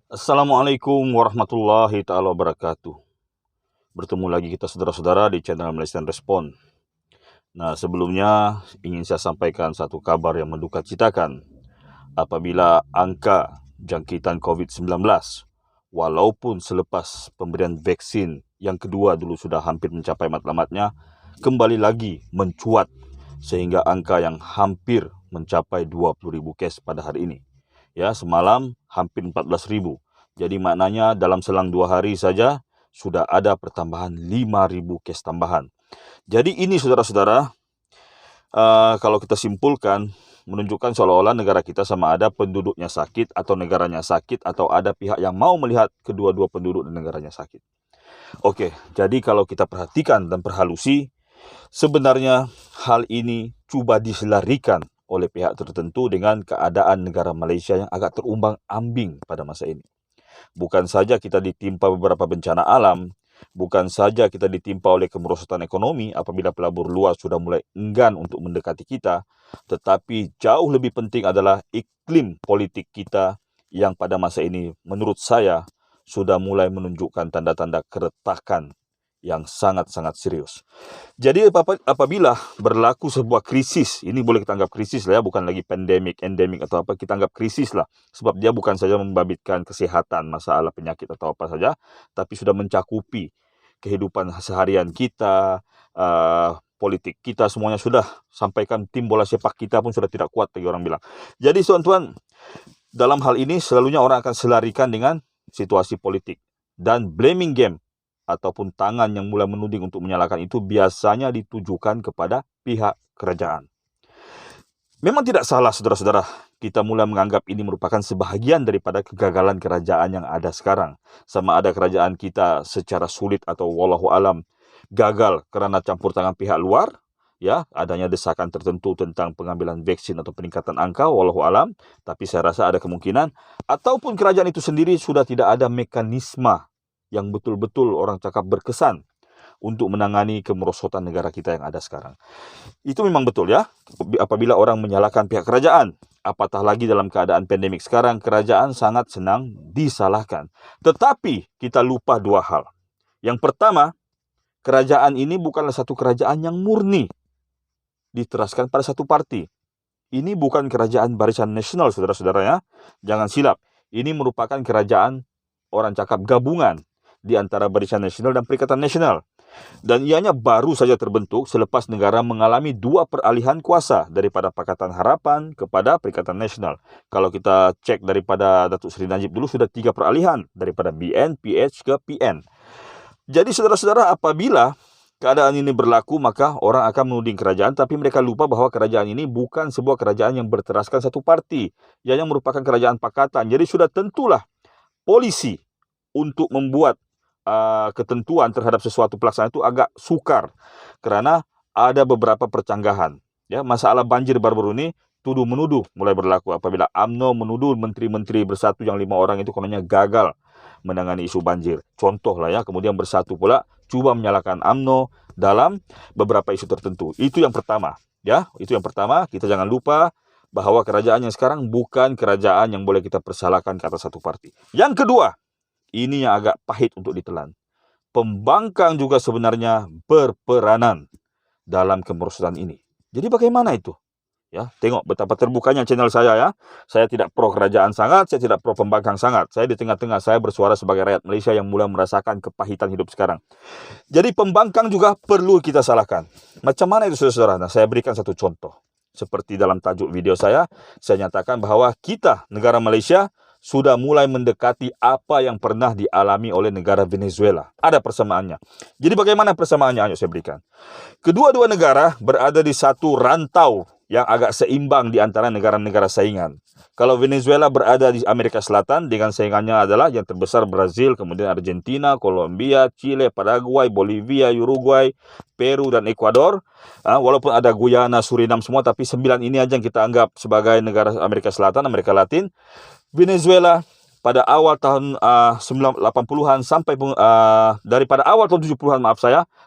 Assalamualaikum warahmatullahi taala wabarakatuh. Bertemu lagi kita saudara-saudara di channel Malaysian Respon. Nah, sebelumnya ingin saya sampaikan satu kabar yang menduka citakan. Apabila angka jangkitan COVID-19, walaupun selepas pemberian vaksin yang kedua dulu sudah hampir mencapai matlamatnya, kembali lagi mencuat sehingga angka yang hampir mencapai 20.000 kes pada hari ini. Ya, semalam hampir 14.000. Jadi maknanya dalam selang 2 hari saja sudah ada pertambahan 5.000 kes tambahan. Jadi ini saudara-saudara, kalau kita simpulkan, menunjukkan seolah-olah negara kita sama ada penduduknya sakit atau negaranya sakit atau ada pihak yang mau melihat kedua-dua penduduk dan negaranya sakit. Oke, jadi kalau kita perhatikan dan perhalusi, sebenarnya hal ini coba diselarikan oleh pihak tertentu dengan keadaan negara Malaysia yang agak terumbang-ambing pada masa ini. Bukan saja kita ditimpa beberapa bencana alam, bukan saja kita ditimpa oleh kemerosotan ekonomi apabila pelabur luar sudah mulai enggan untuk mendekati kita, tetapi jauh lebih penting adalah iklim politik kita yang pada masa ini menurut saya sudah mulai menunjukkan tanda-tanda keretakan yang sangat-sangat serius. Jadi apabila berlaku sebuah krisis, ini boleh kita anggap krisis lah ya, bukan lagi pandemik, endemik atau apa, kita anggap krisis lah. Sebab dia bukan saja membabitkan kesehatan, masalah penyakit atau apa saja, tapi sudah mencakupi kehidupan seharian kita, politik kita, semuanya sudah. Sampaikan tim bola sepak kita pun sudah tidak kuat, bagi orang bilang. Jadi tuan-tuan, dalam hal ini selalunya orang akan selarikan dengan situasi politik. Dan blaming game ataupun tangan yang mulai menuding untuk menyalahkan itu biasanya ditujukan kepada pihak kerajaan. Memang tidak salah saudara-saudara, kita mulai menganggap ini merupakan sebahagian daripada kegagalan kerajaan yang ada sekarang. Sama ada kerajaan kita secara sulit atau wallahu alam gagal kerana campur tangan pihak luar, ya, adanya desakan tertentu tentang pengambilan vaksin atau peningkatan angka, wallahu alam, tapi saya rasa ada kemungkinan, ataupun kerajaan itu sendiri sudah tidak ada mekanisme yang betul-betul orang cakap berkesan untuk menangani kemerosotan negara kita yang ada sekarang. Itu memang betul ya, apabila orang menyalahkan pihak kerajaan, apatah lagi dalam keadaan pandemik sekarang, kerajaan sangat senang disalahkan. Tetapi kita lupa dua hal. Yang pertama, kerajaan ini bukanlah satu kerajaan yang murni diteraskan pada satu parti. Ini bukan kerajaan Barisan Nasional, saudara-saudara ya. Jangan silap, ini merupakan kerajaan orang cakap gabungan di antara Barisan Nasional dan Perikatan Nasional. Dan ianya baru saja terbentuk selepas negara mengalami 2 peralihan kuasa daripada Pakatan Harapan kepada Perikatan Nasional. Kalau kita cek daripada Datuk Seri Najib dulu sudah 3 peralihan daripada BN, PH ke PN. Jadi saudara-saudara, apabila keadaan ini berlaku, maka orang akan menuding kerajaan, tapi mereka lupa bahawa kerajaan ini bukan sebuah kerajaan yang berteraskan satu parti, yang merupakan kerajaan pakatan. Jadi sudah tentulah polisi untuk membuat ketentuan terhadap sesuatu pelaksanaan itu agak sukar kerana ada beberapa percanggahan. Ya, masalah banjir baru-baru ini tuduh-menuduh mulai berlaku apabila UMNO menuduh menteri-menteri Bersatu yang 5 orang itu kononnya gagal menangani isu banjir. Contoh lah ya, kemudian Bersatu pula cuba menyalahkan UMNO dalam beberapa isu tertentu. Itu yang pertama, ya. Itu yang pertama, kita jangan lupa bahawa kerajaan yang sekarang bukan kerajaan yang boleh kita persalahkan ke atas satu parti. Yang kedua, ini yang agak pahit untuk ditelan. Pembangkang juga sebenarnya berperanan dalam kemerosotan ini. Jadi bagaimana itu? Ya, tengok betapa terbukanya channel saya ya. Saya tidak pro kerajaan sangat, saya tidak pro pembangkang sangat. Saya di tengah-tengah, saya bersuara sebagai rakyat Malaysia yang mulai merasakan kepahitan hidup sekarang. Jadi pembangkang juga perlu kita salahkan. Macam mana itu saudara-saudara? Nah, saya berikan satu contoh. Seperti dalam tajuk video saya nyatakan bahawa kita, negara Malaysia, sudah mulai mendekati apa yang pernah dialami oleh negara Venezuela. Ada persamaannya. Jadi bagaimana persamaannya? Ayo saya berikan. Kedua-dua negara berada di satu rantau yang agak seimbang di antara negara-negara saingan. Kalau Venezuela berada di Amerika Selatan dengan saingannya adalah yang terbesar Brazil, kemudian Argentina, Kolombia, Chile, Paraguay, Bolivia, Uruguay, Peru dan Ekuador. Walaupun ada Guyana, Suriname semua, tapi 9 ini aja yang kita anggap sebagai negara Amerika Selatan, Amerika Latin. Venezuela pada awal tahun 80-an sampai daripada awal tahun 70-an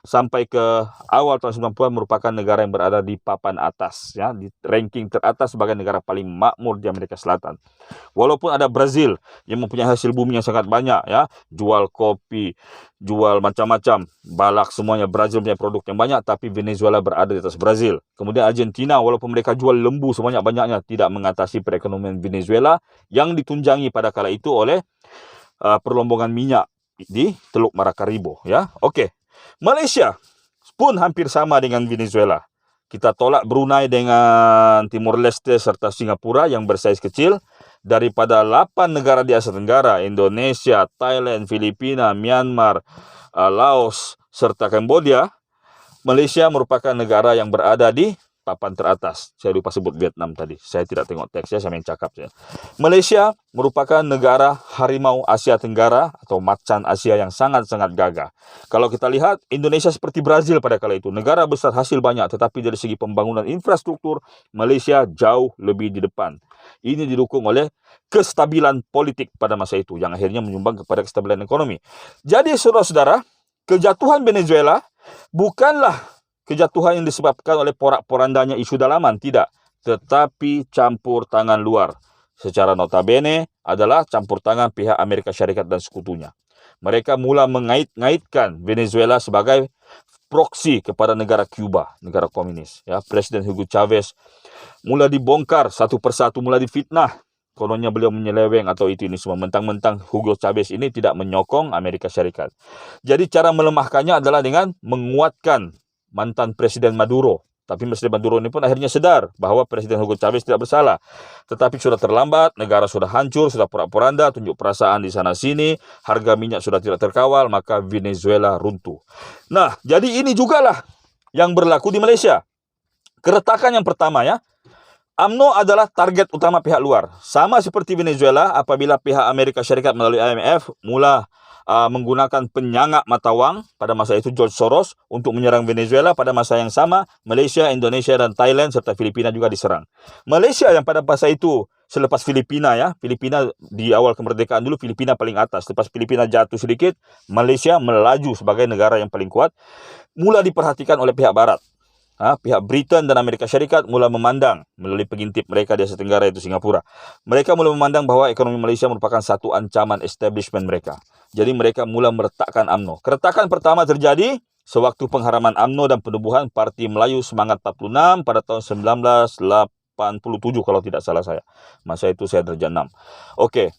sampai ke awal tahun 90-an merupakan negara yang berada di papan atas ya, di ranking teratas sebagai negara paling makmur di Amerika Selatan. Walaupun ada Brazil yang mempunyai hasil bumi yang sangat banyak ya, jual kopi, jual macam-macam, balak semuanya, Brazil punya produk yang banyak, tapi Venezuela berada di atas Brazil. Kemudian Argentina walaupun mereka jual lembu sebanyak-banyaknya tidak mengatasi perekonomian Venezuela yang ditunjangi pada kala itu oleh perlombongan minyak di Teluk Maracaibo ya. Okey. Malaysia pun hampir sama dengan Venezuela. Kita tolak Brunei dengan Timor Leste serta Singapura yang bersaiz kecil. Daripada 8 negara di Asia Tenggara, Indonesia, Thailand, Filipina, Myanmar, Laos serta Kamboja, Malaysia merupakan negara yang berada di papan teratas. Saya lupa sebut Vietnam tadi. Saya tidak tengok teksnya, saya main cakap saja. Malaysia merupakan negara harimau Asia Tenggara atau macan Asia yang sangat-sangat gagah. Kalau kita lihat, Indonesia seperti Brazil pada kala itu. Negara besar, hasil banyak, tetapi dari segi pembangunan infrastruktur, Malaysia jauh lebih di depan. Ini didukung oleh kestabilan politik pada masa itu, yang akhirnya menyumbang kepada kestabilan ekonomi. Jadi, saudara-saudara, kejatuhan Venezuela bukanlah kejatuhan yang disebabkan oleh porak-porandanya isu dalaman, tidak. Tetapi campur tangan luar. Secara notabene adalah campur tangan pihak Amerika Syarikat dan sekutunya. Mereka mula mengait-ngaitkan Venezuela sebagai proksi kepada negara Cuba, negara komunis. Ya, Presiden Hugo Chavez mula dibongkar satu persatu, mula difitnah. Kononnya beliau menyeleweng atau ini semua. Mentang-mentang Hugo Chavez ini tidak menyokong Amerika Syarikat. Jadi cara melemahkannya adalah dengan menguatkan mantan Presiden Maduro. Tapi Presiden Maduro ini pun akhirnya sedar bahawa Presiden Hugo Chavez tidak bersalah. Tetapi sudah terlambat, negara sudah hancur, sudah porak-poranda, tunjuk perasaan di sana-sini, harga minyak sudah tidak terkawal, maka Venezuela runtuh. Nah, jadi ini jugalah yang berlaku di Malaysia. Keretakan yang pertama ya, UMNO adalah target utama pihak luar. Sama seperti Venezuela, apabila pihak Amerika Syarikat melalui IMF mula menggunakan penyangak mata wang pada masa itu George Soros untuk menyerang Venezuela, pada masa yang sama Malaysia, Indonesia dan Thailand serta Filipina juga diserang. Malaysia yang pada masa itu selepas Filipina ya, Filipina di awal kemerdekaan dulu Filipina paling atas, lepas Filipina jatuh sedikit, Malaysia melaju sebagai negara yang paling kuat, mula diperhatikan oleh pihak barat. Pihak Britain dan Amerika Syarikat mula memandang melalui pengintip mereka di Asia Tenggara, itu Singapura. Mereka mula memandang bahawa ekonomi Malaysia merupakan satu ancaman establishment mereka. Jadi mereka mula meretakkan UMNO. Keretakan pertama terjadi sewaktu pengharaman UMNO dan penubuhan Parti Melayu Semangat 46 pada tahun 1987 kalau tidak salah saya. Masa itu saya darjah 6. Okey.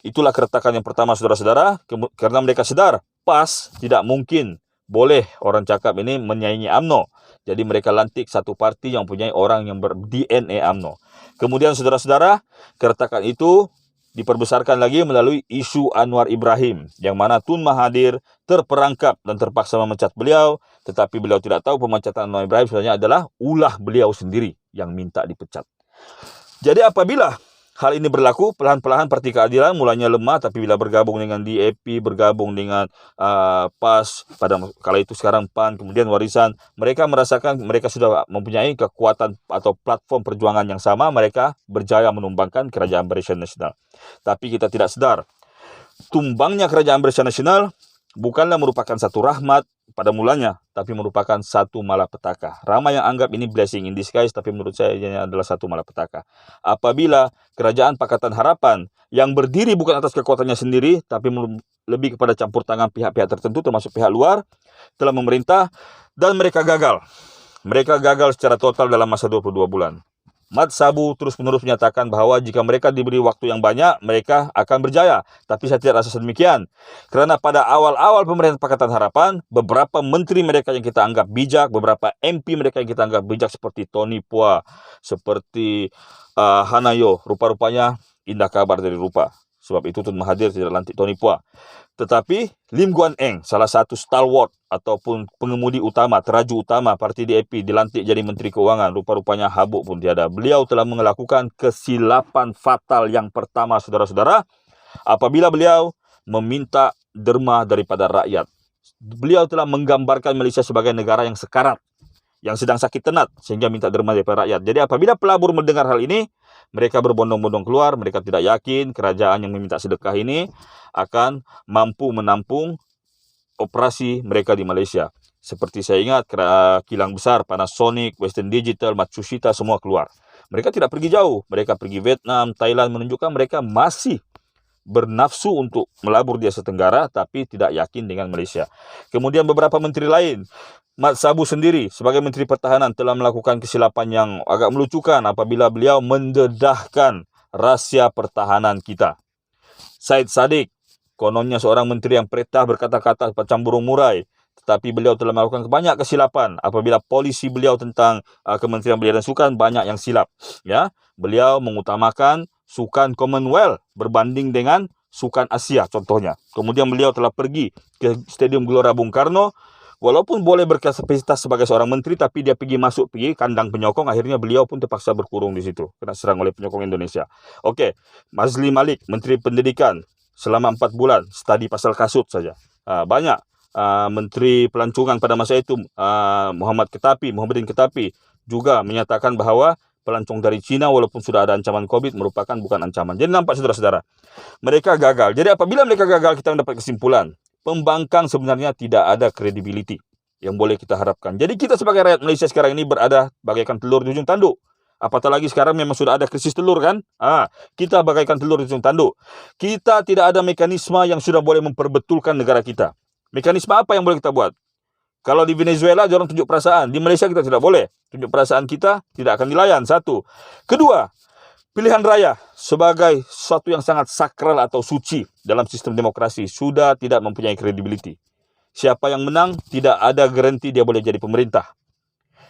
Itulah keretakan yang pertama, saudara-saudara, karena mereka sedar PAS tidak mungkin boleh orang cakap ini menyaingi UMNO. Jadi mereka lantik satu parti yang mempunyai orang yang ber-DNA UMNO. Kemudian saudara-saudara, keretakan itu diperbesarkan lagi melalui isu Anwar Ibrahim, yang mana Tun Mahathir terperangkap dan terpaksa memecat beliau, tetapi beliau tidak tahu pemecatan Anwar Ibrahim sebenarnya adalah ulah beliau sendiri yang minta dipecat. Jadi apabila hal ini berlaku, perlahan-perlahan Parti Keadilan mulanya lemah, tapi bila bergabung dengan DAP, bergabung dengan PAS, pada kala itu sekarang PAN, kemudian Warisan, mereka merasakan mereka sudah mempunyai kekuatan atau platform perjuangan yang sama, mereka berjaya menumbangkan Kerajaan Barisan Nasional. Tapi kita tidak sedar, tumbangnya Kerajaan Barisan Nasional bukanlah merupakan satu rahmat pada mulanya, tapi merupakan satu malapetaka. Ramai yang anggap ini blessing in disguise, tapi menurut saya ini adalah satu malapetaka. Apabila Kerajaan Pakatan Harapan yang berdiri bukan atas kekuatannya sendiri, tapi lebih kepada campur tangan pihak-pihak tertentu termasuk pihak luar, telah memerintah dan mereka gagal. Mereka gagal secara total dalam masa 22 bulan. Mat Sabu terus-menerus menyatakan bahawa jika mereka diberi waktu yang banyak, mereka akan berjaya. Tapi saya tidak rasa sedemikian. Kerana pada awal-awal pemerintahan Pakatan Harapan, beberapa menteri mereka yang kita anggap bijak, beberapa MP mereka yang kita anggap bijak seperti Tony Pua, seperti Hanayo, rupa-rupanya indah kabar dari rupa. Sebab itu Tun Mahathir tidak lantik Tony Pua. Tetapi Lim Guan Eng, salah satu stalwart ataupun pengemudi utama, teraju utama Parti DAP, dilantik jadi Menteri Keuangan. Rupa-rupanya habuk pun tiada. Beliau telah melakukan kesilapan fatal yang pertama, saudara-saudara, apabila beliau meminta derma daripada rakyat. Beliau telah menggambarkan Malaysia sebagai negara yang sekarat, yang sedang sakit tenat, sehingga minta derma daripada rakyat. Jadi apabila pelabur mendengar hal ini, Mereka berbondong-bondong keluar, mereka tidak yakin kerajaan yang meminta sedekah ini akan mampu menampung operasi mereka di Malaysia. Seperti saya ingat, kilang besar, Panasonic, Western Digital, Matsushita, semua keluar. Mereka tidak pergi jauh, mereka pergi Vietnam, Thailand, menunjukkan mereka masih bernafsu untuk melabur di Asia Tenggara, tapi tidak yakin dengan Malaysia. Kemudian beberapa menteri lain, Mat Sabu sendiri sebagai Menteri Pertahanan telah melakukan kesilapan yang agak melucukan apabila beliau mendedahkan rahsia pertahanan kita. Syed Saddiq, kononnya seorang menteri yang peretah berkata-kata macam burung murai, tetapi beliau telah melakukan banyak kesilapan apabila polisi beliau tentang Kementerian Belia dan Sukan banyak yang silap. Ya, beliau mengutamakan sukan Commonwealth berbanding dengan sukan Asia contohnya. Kemudian beliau telah pergi ke Stadium Gelora Bung Karno, walaupun boleh berkapasitas sebagai seorang menteri, tapi dia pergi kandang penyokong, akhirnya beliau pun terpaksa berkurung di situ, kena serang oleh penyokong Indonesia. Okey, Mazli Malik, Menteri Pendidikan, selama 4 bulan, studi pasal kasut saja. Banyak Menteri Pelancongan pada masa itu, Muhammadin Ketapi, juga menyatakan bahawa pelancong dari China walaupun sudah ada ancaman COVID merupakan bukan ancaman. Jadi nampak saudara-saudara, mereka gagal. Jadi apabila mereka gagal, kita mendapat kesimpulan, pembangkang sebenarnya tidak ada credibility yang boleh kita harapkan. Jadi kita sebagai rakyat Malaysia sekarang ini berada bagaikan telur di ujung tanduk. Apatah lagi sekarang memang sudah ada krisis telur kan? Kita bagaikan telur di ujung tanduk. Kita tidak ada mekanisme yang sudah boleh memperbetulkan negara kita. Mekanisme apa yang boleh kita buat? Kalau di Venezuela, orang tunjuk perasaan. Di Malaysia kita tidak boleh. Tunjuk perasaan kita tidak akan dilayan. Satu. Kedua, pilihan raya sebagai sesuatu yang sangat sakral atau suci dalam sistem demokrasi sudah tidak mempunyai credibility. Siapa yang menang, tidak ada garanti dia boleh jadi pemerintah.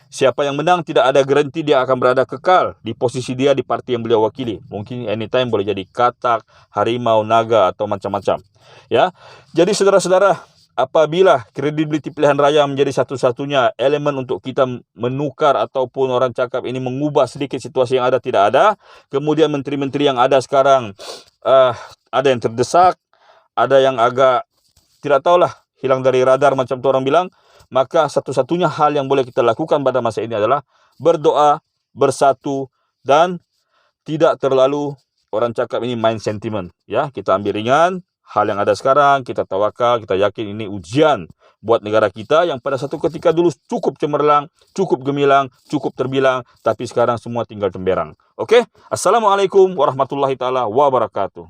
Siapa yang menang, tidak ada garanti dia akan berada kekal di posisi dia di parti yang beliau wakili. Mungkin anytime boleh jadi katak, harimau, naga atau macam-macam. Ya, jadi saudara-saudara, apabila kredibiliti pilihan raya menjadi satu-satunya elemen untuk kita menukar ataupun orang cakap ini mengubah sedikit situasi yang ada, tidak ada. Kemudian menteri-menteri yang ada sekarang ada yang terdesak, ada yang agak tidak tahulah, hilang dari radar macam tu orang bilang. Maka satu-satunya hal yang boleh kita lakukan pada masa ini adalah berdoa, bersatu, dan tidak terlalu orang cakap ini main sentimen. Ya, kita ambil ringan hal yang ada sekarang, kita tawakal, kita yakin ini ujian buat negara kita yang pada satu ketika dulu cukup cemerlang, cukup gemilang, cukup terbilang, tapi sekarang semua tinggal temberang. Okey? Assalamualaikum warahmatullahi taala wabarakatuh.